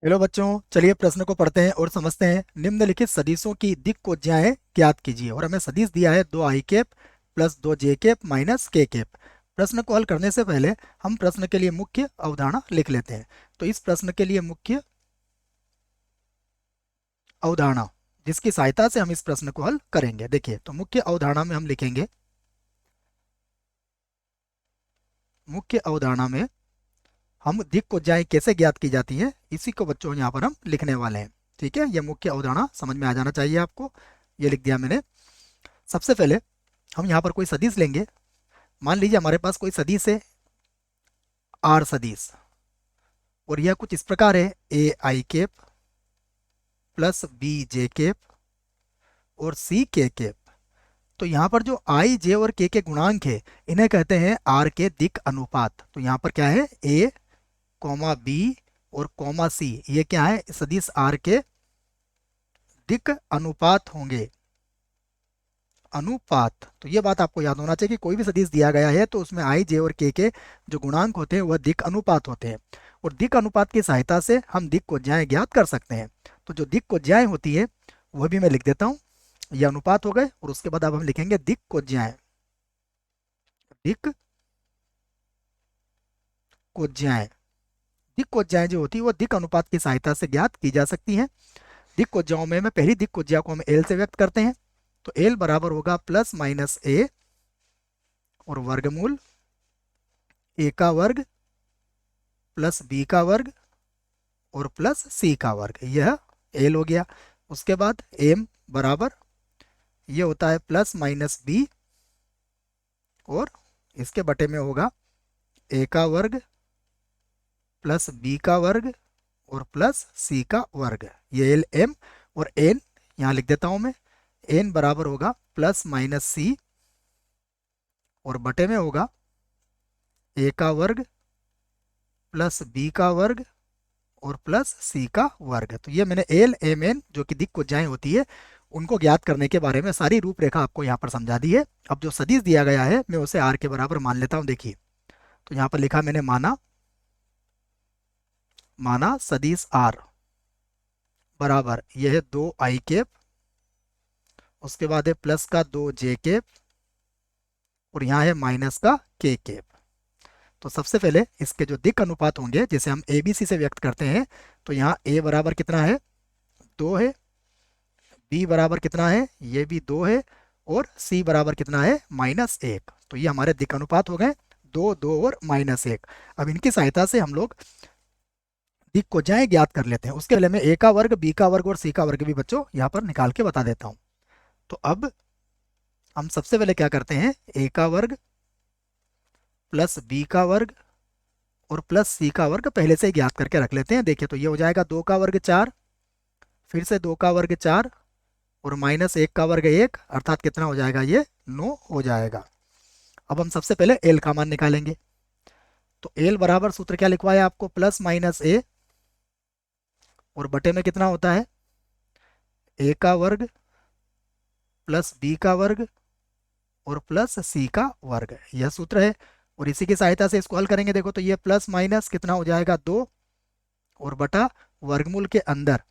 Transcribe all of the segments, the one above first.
Hello बच्चों, चलिए प्रश्न को पढ़ते हैं और समझते हैं। निम्नलिखित सदिशों की दिक्कोज्याएं ज्ञात कीजिए। और हमें सदिश दिया है 2i cap plus 2j cap minus k cap. प्रश्न को हल करने से पहले हम प्रश्न के लिए मुख्य अवधारणा लिख लेते हैं। तो इस प्रश्न के लिए मुख्य अवधारणा जिसकी सहायता से हम इस प्रश्न को हल करेंगे, देखिए तो मुख्य अवधारणा में हम लिखेंगे। मुख्य अवधारणा में हम दिक्कोज्याएं कैसे ज्ञात की जाती है, इसी को बच्चों यहाँ पर हम लिखने वाले हैं। ठीक है, यह मुख्य अवधारणा समझ में आ जाना चाहिए आपको। ये लिख दिया मैंने। सबसे पहले हम यहाँ पर कोई सदिश लेंगे। मान लीजिए हमारे पास कोई सदिश है, आर सदिश, और यह कुछ इस प्रकार है। ai cap plus bj cap और ck कैप। तो यहाँ पर जो i, j और k के गुणांक है, इन्हें कहते हैं आर के दिक् अनुपात। तो यहाँ पर क्या है, a, b और c, ये क्या है, सदिश आर के दिक् अनुपात होंगे। अनुपात, तो ये बात आपको याद होना चाहिए कि कोई भी सदिश दिया गया है तो उसमें आई, जे और के जो गुणांक होते हैं वह दिक् अनुपात होते हैं। और दिक् अनुपात की सहायता से हम दिक्कोज्याएं ज्ञात कर सकते हैं। तो जो दिक्कोज्याएं होती है वह भी मैं लिख देता हूँ। ये अनुपात हो गए, और उसके बाद अब हम लिखेंगे दिक्कोज्याएं। दिक्कोज्याएं दिक्कोज्याएं जो होती है वो दिक् अनुपात की सहायता से ज्ञात की जा सकती हैं। दिक्कोज्याओं में पहली दिक्कोज्या को हम एल से व्यक्त करते हैं। तो एल बराबर होगा प्लस माइनस ए और वर्गमूल ए का वर्ग प्लस बी का वर्ग और प्लस सी का वर्ग, यह एल हो गया। उसके बाद एम बराबर ये होता है प्लस माइनस बी, और इसके बटे में होगा ए का वर्ग प्लस बी का वर्ग और प्लस सी का वर्ग, ये एल एम। और एन यहाँ लिख देता हूँ मैं। एन बराबर होगा प्लस माइनस सी और बटे में होगा ए का वर्ग प्लस बी का वर्ग और प्लस सी का वर्ग। तो ये मैंने एल एम एन जो कि दिक्कोज्याएं होती है उनको ज्ञात करने के बारे में सारी रूपरेखा आपको यहाँ पर समझा दी है। अब जो सदिश दिया गया है मैं उसे आर के बराबर मान लेता हूँ। देखिए तो यहाँ पर लिखा मैंने माना माना सदिश आर बराबर यह है 2i कैप, उसके बाद है प्लस का 2j कैप और यहाँ है माइनस का k कैप। तो सबसे पहले इसके जो दिक् अनुपात होंगे जिसे हम ABC से व्यक्त करते हैं, तो यहाँ a बराबर कितना है, 2 है। b बराबर कितना है, ये भी 2 है। और c बराबर कितना है, -1। तो ये हमारे दिक् अनुपात हो गए, 2, 2 और -1। अब इनकी सहायता से हम लोग दिक्कोज्याएं ज्ञात कर लेते हैं। उसके पहले मैं a का वर्ग, b का वर्ग और c का वर्ग भी बच्चों यहाँ पर निकाल के बता देता हूँ। तो अब हम सबसे पहले क्या करते हैं, a का वर्ग प्लस b का वर्ग और प्लस सी का वर्ग पहले से ही ज्ञात करके रख लेते हैं। देखिए तो ये हो जाएगा 2 का वर्ग 4, फिर से 2 का वर्ग 4 और -1 का वर्ग 1, अर्थात कितना हो जाएगा, ये 9 हो जाएगा। अब हम सबसे पहले एल का मान निकालेंगे। तो एल बराबर सूत्र क्या लिखवाया आपको, प्लस माइनस ए और बटे में कितना होता है, ए का वर्ग प्लस बी का वर्ग और प्लस सी का वर्ग, यह सूत्र है। और इसी की सहायता से इसको हल करेंगे। देखो तो ये प्लस माइनस कितना हो जाएगा, 2 और बटा वर्गमूल के अंदर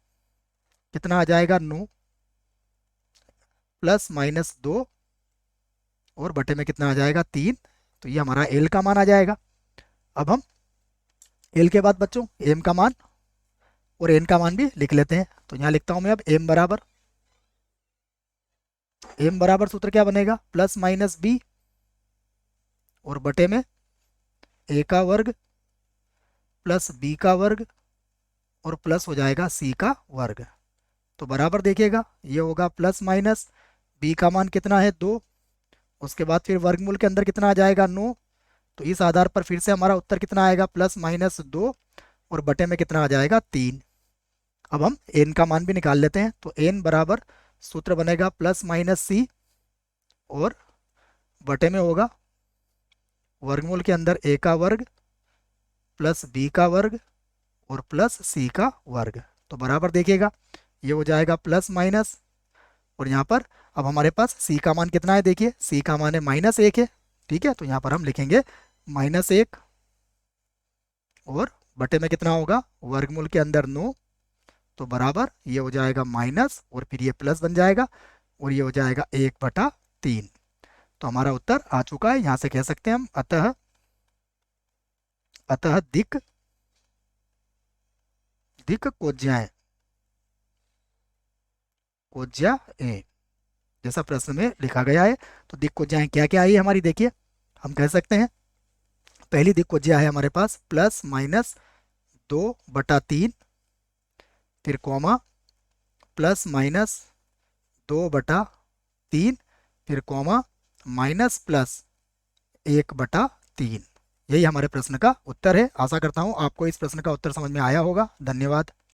कितना आ जाएगा, 9 प्लस -2 और बटे में कितना आ जाएगा, 3। तो ये हमारा एल का मान आ जाएगा। अब हम एल के बाद बच्चों एम का मान और एन का मान भी लिख लेते हैं। तो यहाँ लिखता हूँ मैं अब एम बराबर सूत्र क्या बनेगा, प्लस माइनस बी और बटे में ए का वर्ग प्लस बी का वर्ग और प्लस हो जाएगा सी का वर्ग। तो बराबर देखिएगा ये होगा प्लस माइनस बी का मान कितना है, 2। उसके बाद फिर वर्गमूल के अंदर कितना आ जाएगा, 9। तो इस आधार पर फिर से हमारा उत्तर कितना आएगा, +-2 और बटे में कितना आ जाएगा, 3। अब हम एन का मान भी निकाल लेते हैं। तो एन बराबर सूत्र बनेगा प्लस माइनस सी और बटे में होगा वर्गमूल के अंदर ए का वर्ग प्लस बी का वर्ग और प्लस सी का वर्ग। तो बराबर देखिएगा ये हो जाएगा प्लस माइनस, और यहाँ पर अब हमारे पास सी का मान कितना है, देखिए सी का मान है -1 है। ठीक है, तो यहाँ पर हम लिखेंगे -1 और बटे में कितना होगा, वर्गमूल के अंदर 9, तो बराबर ये हो जाएगा माइनस और फिर ये प्लस बन जाएगा और ये हो जाएगा 1/3। तो हमारा उत्तर आ चुका है। यहाँ से कह सकते हैं हम अतः अतः दिक् दिक् कोज्याएं कोज्याएं जैसा प्रश्न में लिखा गया है। तो दिक् कोज्याएं क्या क्या आई है हमारी, देखिए हम कह सकते हैं पहली दिक् कोज्या है हमारे पास +-2/3, फिर कॉमा +-2/3, फिर कॉमा -+1/3। यही हमारे प्रश्न का उत्तर है। आशा करता हूँ आपको इस प्रश्न का उत्तर समझ में आया होगा। धन्यवाद।